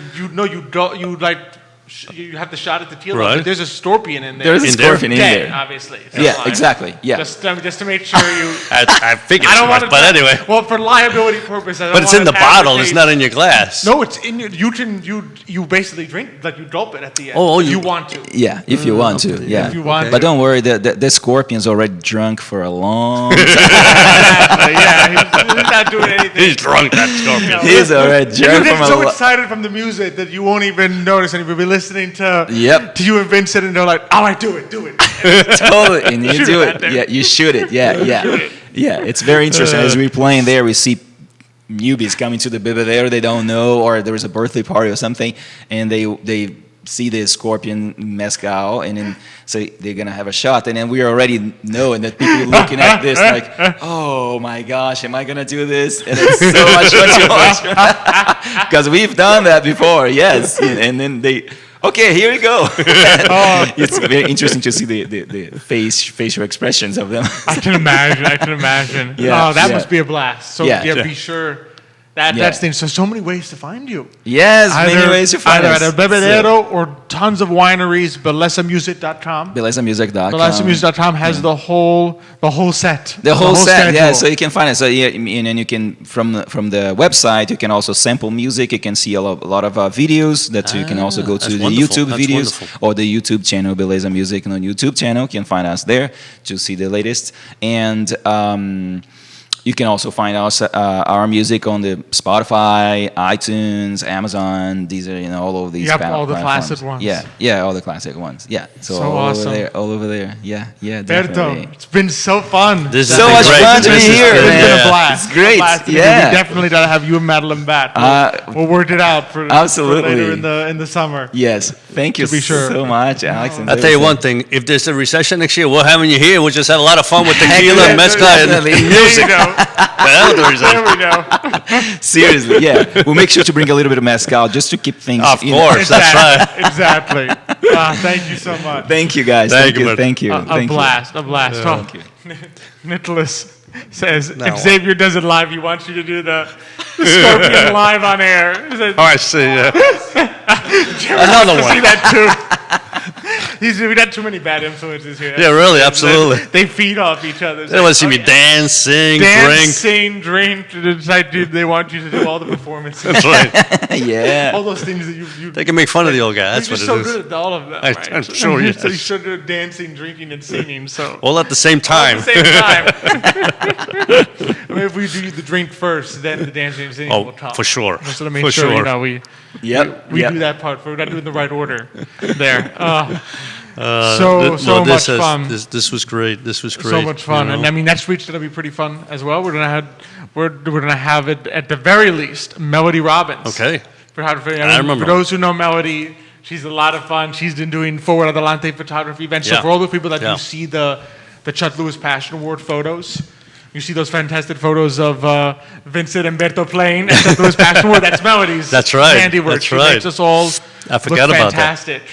You have the shot at the tequila. Right. But there's a scorpion in there. There's a scorpion in there. Obviously. Yeah, exactly. Yeah. Just to make sure you. I figured as much, but anyway. Well, for liability purposes. But it's in the bottle. It's not in your glass. No, it's in your. You basically drink, you gulp it at the end. If you want to. Yeah, if you want to. Yeah. If you want to. But don't worry, the scorpion's already drunk for a long time. He's not doing anything. He's drunk, that scorpion. He's already drunk. You get so excited from the music that you won't even notice, and you'll be listening to you and Vincent, and they're like, "All right, do it." Totally, and you do it. Yeah, you shoot it. Yeah. It's very interesting. As we're playing there, we see newbies coming to the Bebedero they don't know, or there was a birthday party or something, and they see the scorpion mezcal, and then say they're gonna have a shot, and then we already know, and that people looking at this like, oh my gosh, am I gonna do this? And it's so much fun to watch because we've done that before, yes. And then they, okay, here we go. It's very interesting to see the facial expressions of them. I can imagine. Yeah, that must be a blast. So be sure. That's the thing. So many ways to find you. Yes, many ways to find us. Either at a bebedero or tons of wineries. BelezaMusic.com. BelezaMusic.com. BelezaMusic.com has the whole set. The whole set, schedule. yeah. So you can find it. So and then you can from the website you can also sample music. You can see a lot of videos that you can also go to the YouTube videos or the YouTube channel Beleza Music on YouTube channel. You can find us there to see the latest. And you can also find our music on the Spotify, iTunes, Amazon. These are all over these. Yep, all the classic ones. Yeah, all the classic ones. Yeah, so all awesome. all over there. Yeah, Berto, it's been so fun. This is so much fun to be here. It's been a blast. It's great. We definitely gotta have you and Madeline back. We'll work it out for later in the summer. Yes, thank you so much, Alex. I'll tell you one thing: if there's a recession next year, we're having you here. We'll just have a lot of fun with tequila and mezcal and music. There we go. Seriously, yeah. We'll make sure to bring a little bit of mezcal just to keep things. Of course, that's right. Exactly. Thank you so much. Thank you, guys. Thank you. A blast. Thank you. Nicholas says if Xavier does it live, he wants you to do the scorpion live on air. I see. Another one. See that too. We got too many bad influences here. Yeah, really, absolutely. They feed off each other. They want to see me dancing, drink. It's like, dude, they want you to do all the performances. That's right. Yeah. All those things that you They can make fun of the old guy. That's what it is. You're so good at all of them, right? I'm sure, yes. So you should do dancing, drinking, and singing. So all at the same time. I mean, if we do the drink first, then the dancing and singing will come. For sure. Just to make sure, we do that part. We're not doing the right order there. So much fun. This was great. So much fun, and I mean next week's gonna be pretty fun as well. We're gonna have it at the very least Melody Robbins. Okay. I remember. For those who know Melody, she's a lot of fun. She's been doing Forward Adelante photography events. So for all the people that you see the Chuck Lewis Passion Award photos. You see those fantastic photos of Vincent and Berto playing at Chuck Lewis Passion Award. That's Melody's handiwork. That's right. She makes us all I forgot look about fantastic.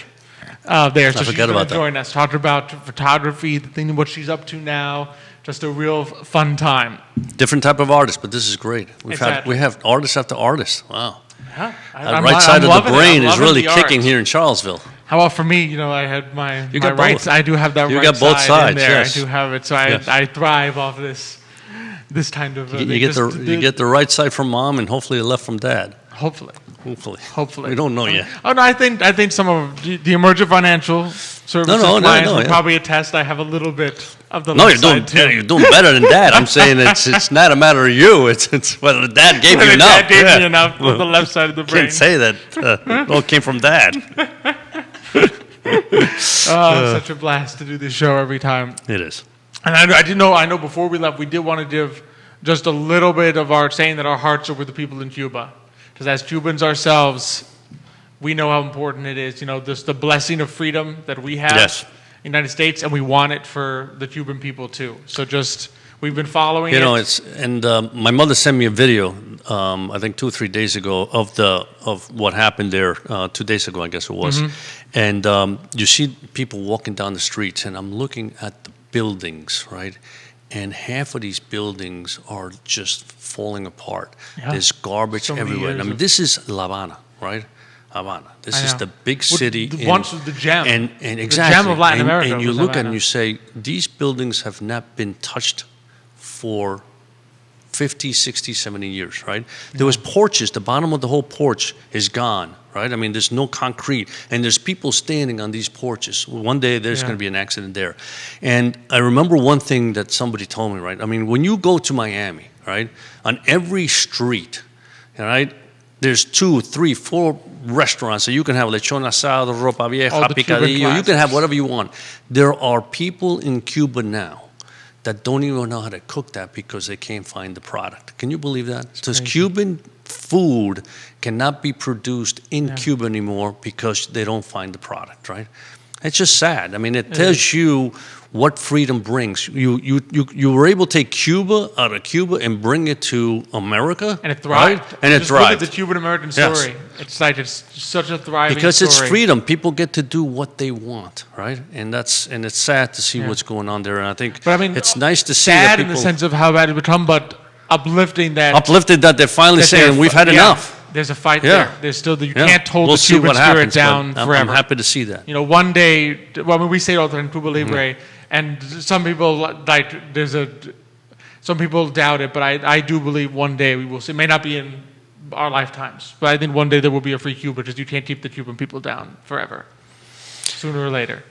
There, so I she's forgot about join us, talk about photography, the thing, what she's up to now. Just a real fun time. Different type of artist, but this is great. We have artist after artist. Wow. Yeah, the right side of the brain is really kicking here in Charlottesville. How about for me? I had my rights. I do have that. You right got both side sides. In there. Yes. I do have it. So I thrive off this kind of. You get the right side from mom, and hopefully the left from dad. Hopefully. We don't know yet. Oh no, I think some of the Emergent Financial Services clients will probably attest. I have a little bit of the. No, you're doing better than that. I'm saying it's not a matter of you. It's whether dad gave you enough. Dad gave me enough of the left side of the brain. Can't say that. It all came from dad. Such a blast to do this show every time. It is. And I know before we left, we did want to give just a little bit of our saying that our hearts are with the people in Cuba. Because as Cubans ourselves, we know how important it is. Just the blessing of freedom that we have in the United States, and we want it for the Cuban people too. So we've been following it. My mother sent me a video, I think 2 or 3 days ago of what happened there. 2 days ago, I guess it was. Mm-hmm. And you see people walking down the streets, and I'm looking at the buildings, right? And half of these buildings are just falling apart. Yeah. There's garbage everywhere. I mean, this is La Habana, right? Havana. This is the big city. Once was the gem. And exactly. The gem of Latin America. And you look at it and you say, these buildings have not been touched for 50, 60, 70 years, right? There was porches. The bottom of the whole porch is gone, right? I mean, there's no concrete. And there's people standing on these porches. One day there's going to be an accident there. And I remember one thing that somebody told me, right? I mean, when you go to Miami, right, on every street, right, there's 2, 3, 4 restaurants that you can have lechon asado, ropa vieja, picadillo. You can have whatever you want. There are people in Cuba now that don't even know how to cook that because they can't find the product. Can you believe that? Because Cuban food cannot be produced in Cuba anymore because they don't find the product, right? It's just sad. I mean, it tells you what freedom brings. You were able to take Cuba out of Cuba and bring it to America. And it thrived. Right? And it thrived. Look at the Cuban-American story. Yes. It's such a thriving because story. It's freedom. People get to do what they want, right? And it's sad to see what's going on there. And I think it's nice to see that people... Sad in the sense of how bad it's become, but uplifting that... Uplifted that they're finally saying, we've had enough. There's a fight there. There's still you can't hold the Cuban spirit down forever. I'm happy to see that. You know, one day, we say it all the time, Cuba Libre, and some people some people doubt it, but I do believe one day we will see. It may not be in our lifetimes, but I think one day there will be a free Cuba, because you can't keep the Cuban people down forever, sooner or later.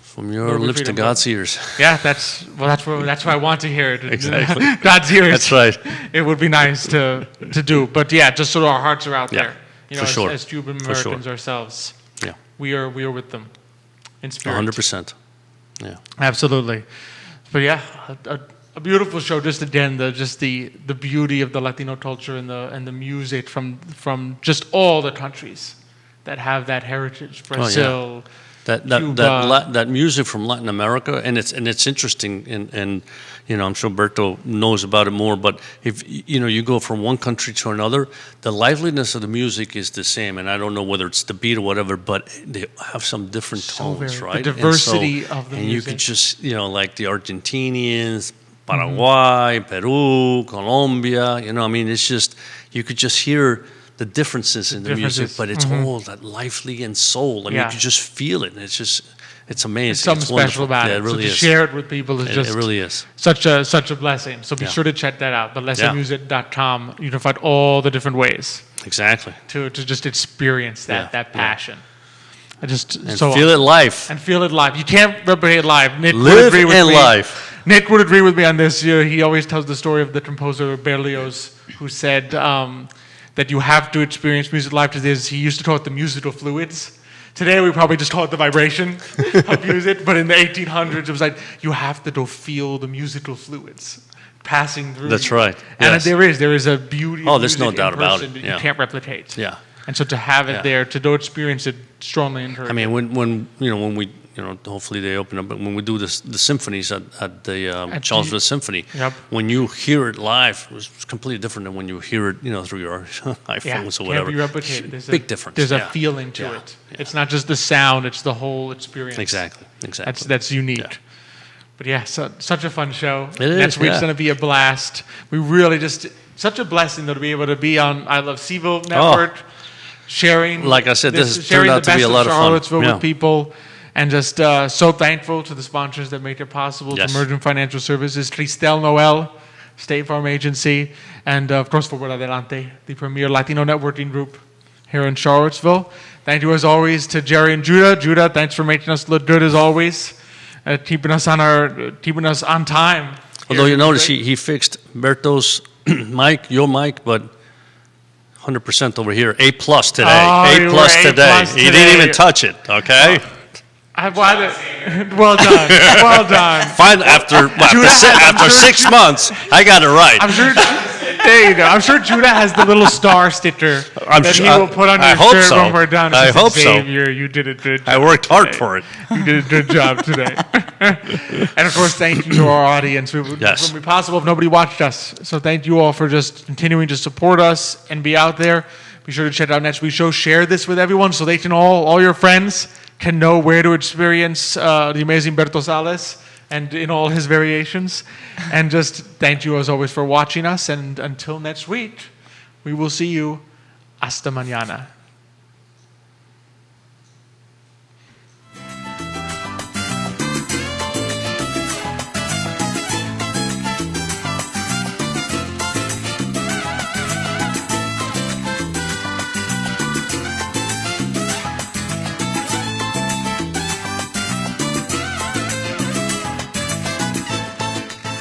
From your lips to God's ears. Yeah, that's what I want to hear. Exactly. God's ears. That's right. It would be nice to do. But yeah, just so our hearts are out there. You know, as Cuban Americans ourselves. Yeah. We are with them in spirit. 100%. Yeah. Absolutely. But yeah, a beautiful show. Just again, the beauty of the Latino culture and the music from just all the countries that have that heritage. Brazil. That music from Latin America, and it's interesting, and you know, I'm sure Berto knows about it more, but if you go from one country to another, the liveliness of the music is the same, and I don't know whether it's the beat or whatever, but they have some different tones, right? The diversity of the music. And you could just, like the Argentinians, Paraguay, Peru, Colombia, I mean, it's just, you could just hear the differences in the music, but it's all that lively and soul. I mean, you can just feel it, and it's amazing. There's something special about it. Yeah, it really is. To share it with people is it really is such a blessing. So be sure to check that out. BelezaMusic.com. You can find all the different ways. Exactly. To just experience that passion. Feel it live. And feel it live. You can't replicate it live. Nick would agree with me. Live. Nick would agree with me on this. He always tells the story of the composer Berlioz, who said that you have to experience music live. He used to call it the musical fluids. Today we probably just call it the vibration of music, but in the 1800s it was like you have to go feel the musical fluids passing through. That's right. And there is a beauty. Oh, there's no doubt about it. That you can't replicate. Yeah. And so to have it there, to go experience it, strongly encourage. I mean, when we hopefully they open up, but when we do the symphonies at the Charlottesville Symphony, when you hear it live, it's completely different than when you hear it, through your iPhones or whatever. Can't be replicated. There's big difference. There's a feeling to it. Yeah. It's not just the sound; it's the whole experience. Exactly. That's unique. Yeah. But yeah, such a fun show. It is. Next week's going to be a blast. We really such a blessing though to be able to be on I Love CVille Network, sharing. Like I said, this turned out to be a lot of fun. Charlottesville with people. And just so thankful to the sponsors that make it possible. To Emergent Financial Services, Cristel, Noel, State Farm Agency, and of course for Adelante, the premier Latino networking group here in Charlottesville. Thank you as always to Jerry and Judah. Judah, thanks for making us look good as always, keeping us on time. Although you notice he fixed Berto's mic, your mic, but 100% over here. A+ today. A+ today. He didn't even touch it. Okay. Well done. Well done. Fine. After 6 months, I got it right. I'm sure. There you go. I'm sure Judah has the little star sticker that he will put on your shirt when we're done. I hope so. Xavier, you did a good job. I worked hard for it. You did a good job today. And of course, thank you to our audience. It wouldn't be possible if nobody watched us. So thank you all for just continuing to support us and be out there. Be sure to check out next week's show. Share this with everyone so they can all your friends can know where to experience the amazing Berto Sales and in all his variations. And just thank you as always for watching us. And until next week, we will see you. Hasta mañana.